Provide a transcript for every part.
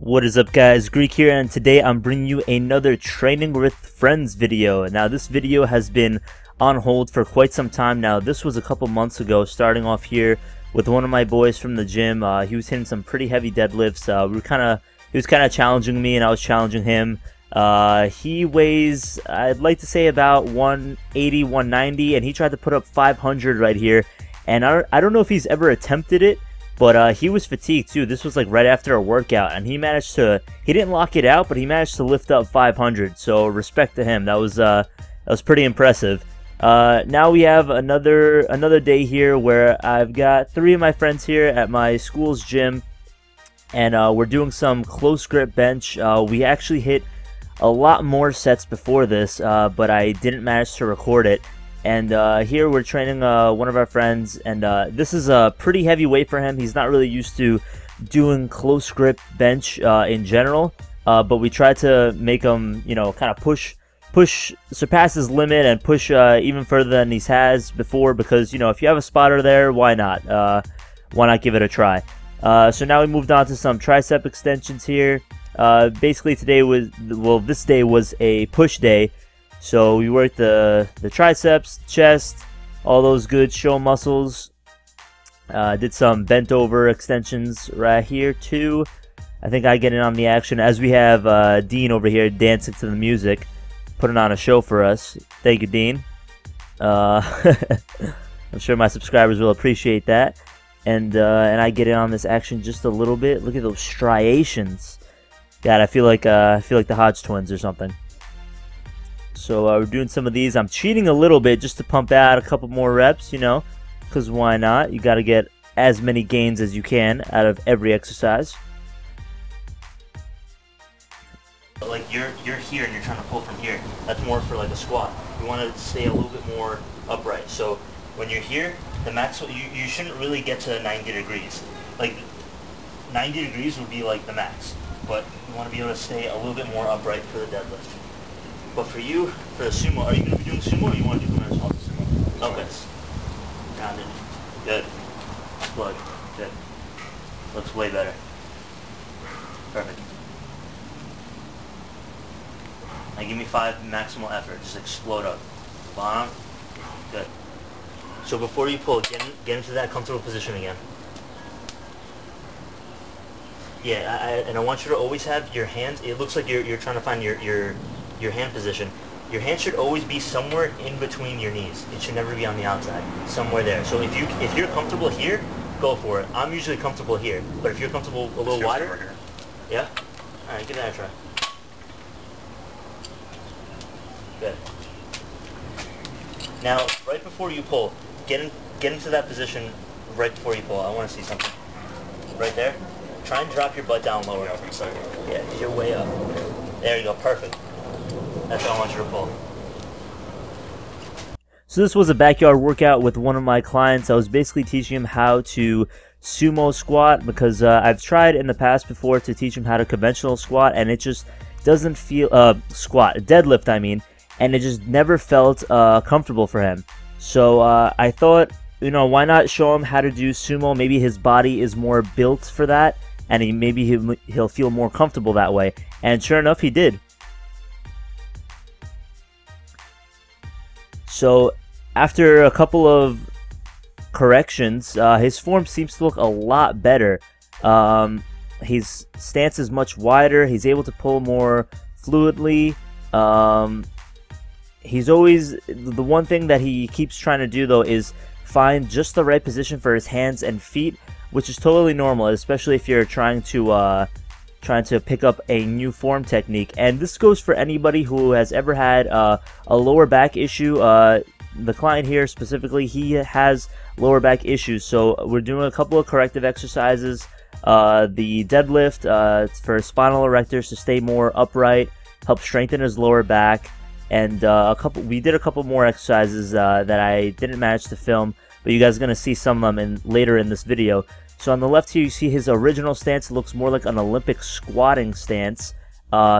What is up, guys? Greek here, and today I'm bringing you another Training with Friends video. Now, this video has been on hold for quite some time now. This was a couple months ago, starting off here with one of my boys from the gym. He was hitting some pretty heavy deadlifts. He was kind of challenging me, and I was challenging him. He weighs, I'd like to say, about 180, 190, and he tried to put up 500 right here. And I don't know if he's ever attempted it, but he was fatigued too. This was like right after a workout, and he didn't lock it out, but he managed to lift up 500. So respect to him. That was pretty impressive. Now we have another day here where I've got 3 of my friends here at my school's gym, and we're doing some close grip bench. We actually hit a lot more sets before this, but I didn't manage to record it. And here we're training one of our friends, and this is a pretty heavy weight for him. He's not really used to doing close grip bench in general, but we tried to make him, you know, kind of surpass his limit and push even further than he has before, because, you know, if you have a spotter there, why not give it a try? So now we moved on to some tricep extensions here. Basically this day was a push day. So we worked the triceps, chest, all those good show muscles. Did some bent over extensions right here too. I think I get in on the action, as we have Dean over here dancing to the music, putting on a show for us. Thank you, Dean. I'm sure my subscribers will appreciate that. And I get in on this action just a little bit. Look at those striations. God, I feel like the Hodge twins or something. So we're doing some of these. I'm cheating a little bit just to pump out a couple more reps, you know, because why not? You got to get as many gains as you can out of every exercise. Like you're here and you're trying to pull from here. That's more for like a squat. You want to stay a little bit more upright. So when you're here, the max, you shouldn't really get to 90 degrees. Like 90 degrees would be like the max, but you want to be able to stay a little bit more upright for the deadlift. But for you, for the sumo, are you going to be doing sumo, or you want to do commercial on the sumo? Okay. Grounded. Good. Plug. Good. Looks way better. Perfect. Now give me 5 maximal effort. Just explode up. Bottom. Good. So before you pull, get into that comfortable position again. Yeah, and I want you to always have your hands. It looks like you're trying to find your hand position. Your hand should always be somewhere in between your knees. It should never be on the outside. Somewhere there. So if you're comfortable here, go for it. I'm usually comfortable here, but if you're comfortable a little wider, yeah. All right, give that a try. Good. Now, right before you pull, get into that position right before you pull. I want to see something. Right there. Try and drop your butt down lower. Yeah, you're way up. There you go. Perfect. That's how I want you to pull. So this was a backyard workout with one of my clients. I was basically teaching him how to sumo squat, because I've tried in the past before to teach him how to conventional squat, and it just doesn't feel deadlift I mean, and it just never felt comfortable for him. So I thought, you know, why not show him how to do sumo? Maybe his body is more built for that, and maybe he'll feel more comfortable that way. And sure enough, he did. So after a couple of corrections, his form seems to look a lot better. His stance is much wider. He's able to pull more fluidly. He's always, the one thing that he keeps trying to do though is find just the right position for his hands and feet, which is totally normal, especially if you're trying to pick up a new form technique. And this goes for anybody who has ever had a lower back issue. The client here specifically, he has lower back issues, so we're doing a couple of corrective exercises. The deadlift for spinal erectors to stay more upright, help strengthen his lower back, and we did a couple more exercises that I didn't manage to film, but you guys are going to see some of them later in this video. So on the left here, you see his original stance looks more like an Olympic squatting stance.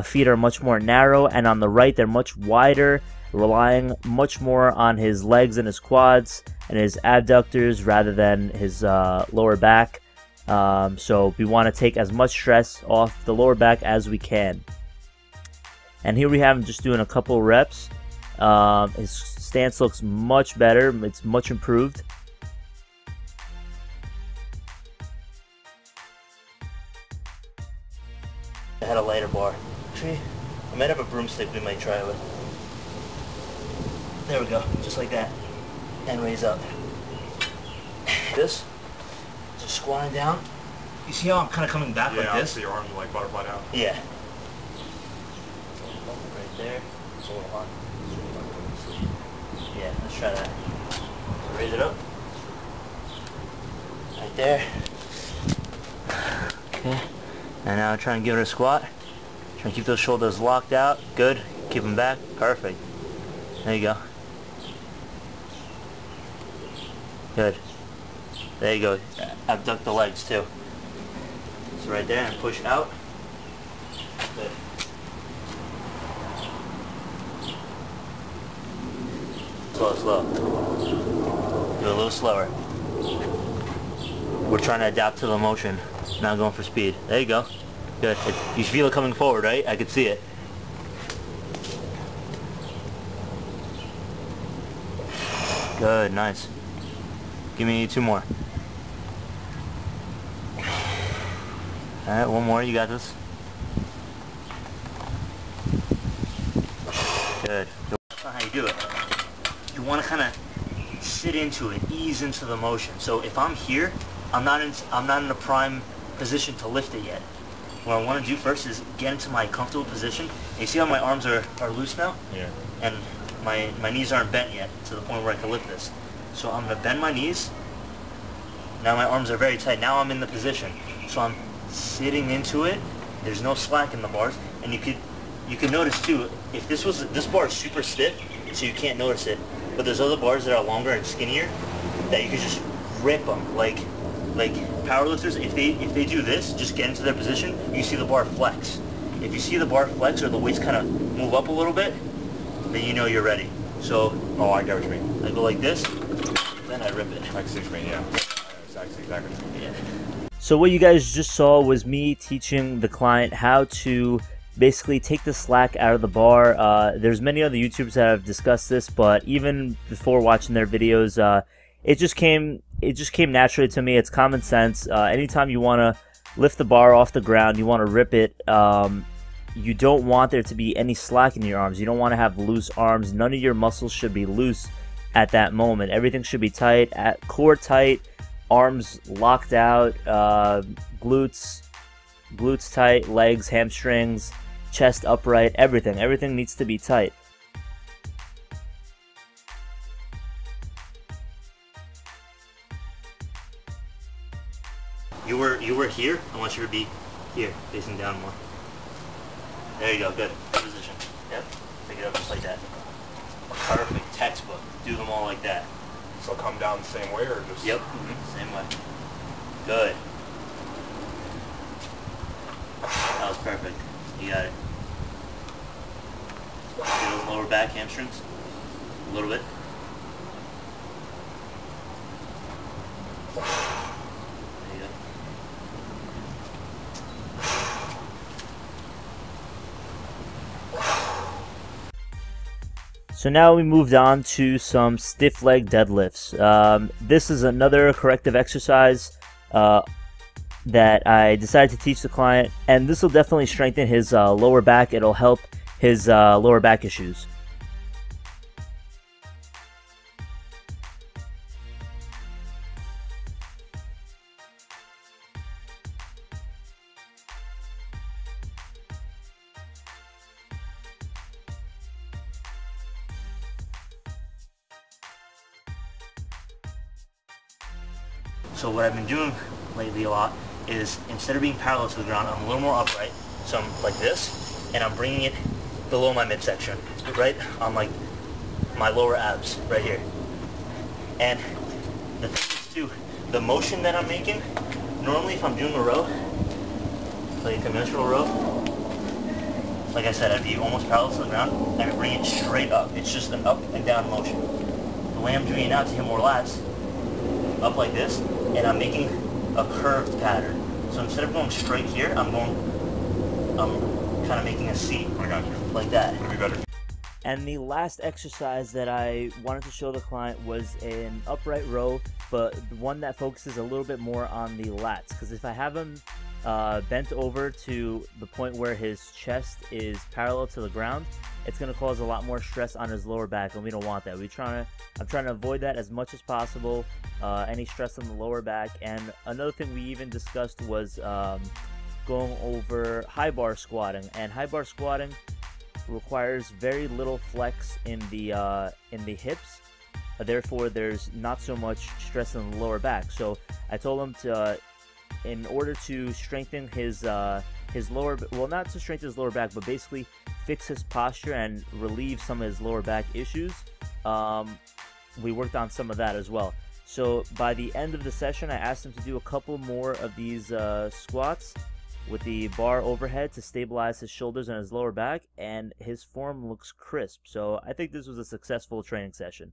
Feet are much more narrow, and on the right, they're much wider, relying much more on his legs and his quads and his abductors rather than his lower back. So we want to take as much stress off the lower back as we can. And here we have him just doing a couple reps. His stance looks much better. It's much improved. I had a lighter bar. Actually, I might have a broomstick we might try with. There we go, just like that. And raise up. This, just squatting down. You see how I'm kind of coming back like this? Yeah, your arms are like butterfly down. Yeah. Right there. It's a little hot. Yeah, let's try that. So raise it up. Right there. Okay. And now try and give it a squat. Try and keep those shoulders locked out. Good. Keep them back. Perfect. There you go. Good. There you go. Abduct the legs too. So right there and push out. Good. Slow, slow. Do it a little slower. We're trying to adapt to the motion. Not going for speed. There you go. Good. You feel it coming forward, right? I could see it. Good, nice. Give me 2 more. Alright, 1 more. You got this. Good. That's not how you do it. You want to kind of sit into it, ease into the motion. So if I'm here, I'm not in a prime position to lift it yet. What I want to do first is get into my comfortable position. And you see how my arms are loose now? Yeah. And my knees aren't bent yet to the point where I can lift this. So I'm going to bend my knees. Now my arms are very tight. Now I'm in the position. So I'm sitting into it. There's no slack in the bars. And you could notice too, if this bar is super stiff, so you can't notice it. But there's other bars that are longer and skinnier that you can just rip them. Like powerlifters, if they do this, just get into their position, you see the bar flex. If you see the bar flex or the weights kind of move up a little bit, then you know you're ready. So, oh, I get what you mean. I go like this, then I rip it. I see what you mean, yeah. Exactly. Yeah. So what you guys just saw was me teaching the client how to basically take the slack out of the bar. There's many other YouTubers that have discussed this, but even before watching their videos, it just came naturally to me. It's common sense. Anytime you want to lift the bar off the ground, you want to rip it. You don't want there to be any slack in your arms. You don't want to have loose arms. None of your muscles should be loose at that moment. Everything should be tight, core tight, arms locked out, glutes tight, legs, hamstrings, chest upright, everything needs to be tight. You were here. I want you to be here, facing down more. There you go, good. Position. Yep. Pick it up just like that. Perfect. Textbook. Do them all like that. So come down the same way or just... Yep. Same way. Good. That was perfect. You got it. Feel lower back hamstrings. A little bit. There you go. So now we moved on to some stiff leg deadlifts. This is another corrective exercise that I decided to teach the client, and this will definitely strengthen his lower back. It'll help his lower back issues. So what I've been doing lately a lot is, instead of being parallel to the ground, I'm a little more upright. So I'm like this, and I'm bringing it below my midsection, right on like my lower abs, right here. And the thing is too, the motion that I'm making, normally if I'm doing a row, like a conventional row, like I said, I'd be almost parallel to the ground, and I bring it straight up. It's just an up and down motion. The way I'm doing it now to hit more lats, up like this, and I'm making a curved pattern. So instead of going straight here, I'm kind of making a C. I got you. Like that. It'll be better. And the last exercise that I wanted to show the client was an upright row, but one that focuses a little bit more on the lats. Because if I have him bent over to the point where his chest is parallel to the ground, it's going to cause a lot more stress on his lower back, and we don't want that. I'm trying to avoid that as much as possible, any stress on the lower back. And another thing we even discussed was going over high bar squatting, and high bar squatting requires very little flex in the hips, therefore there's not so much stress on the lower back. So I told him to, in order to strengthen his lower, well, not to strengthen his lower back, but basically fix his posture and relieve some of his lower back issues, we worked on some of that as well. So by the end of the session, I asked him to do a couple more of these squats with the bar overhead to stabilize his shoulders and his lower back, and his form looks crisp. So I think this was a successful training session.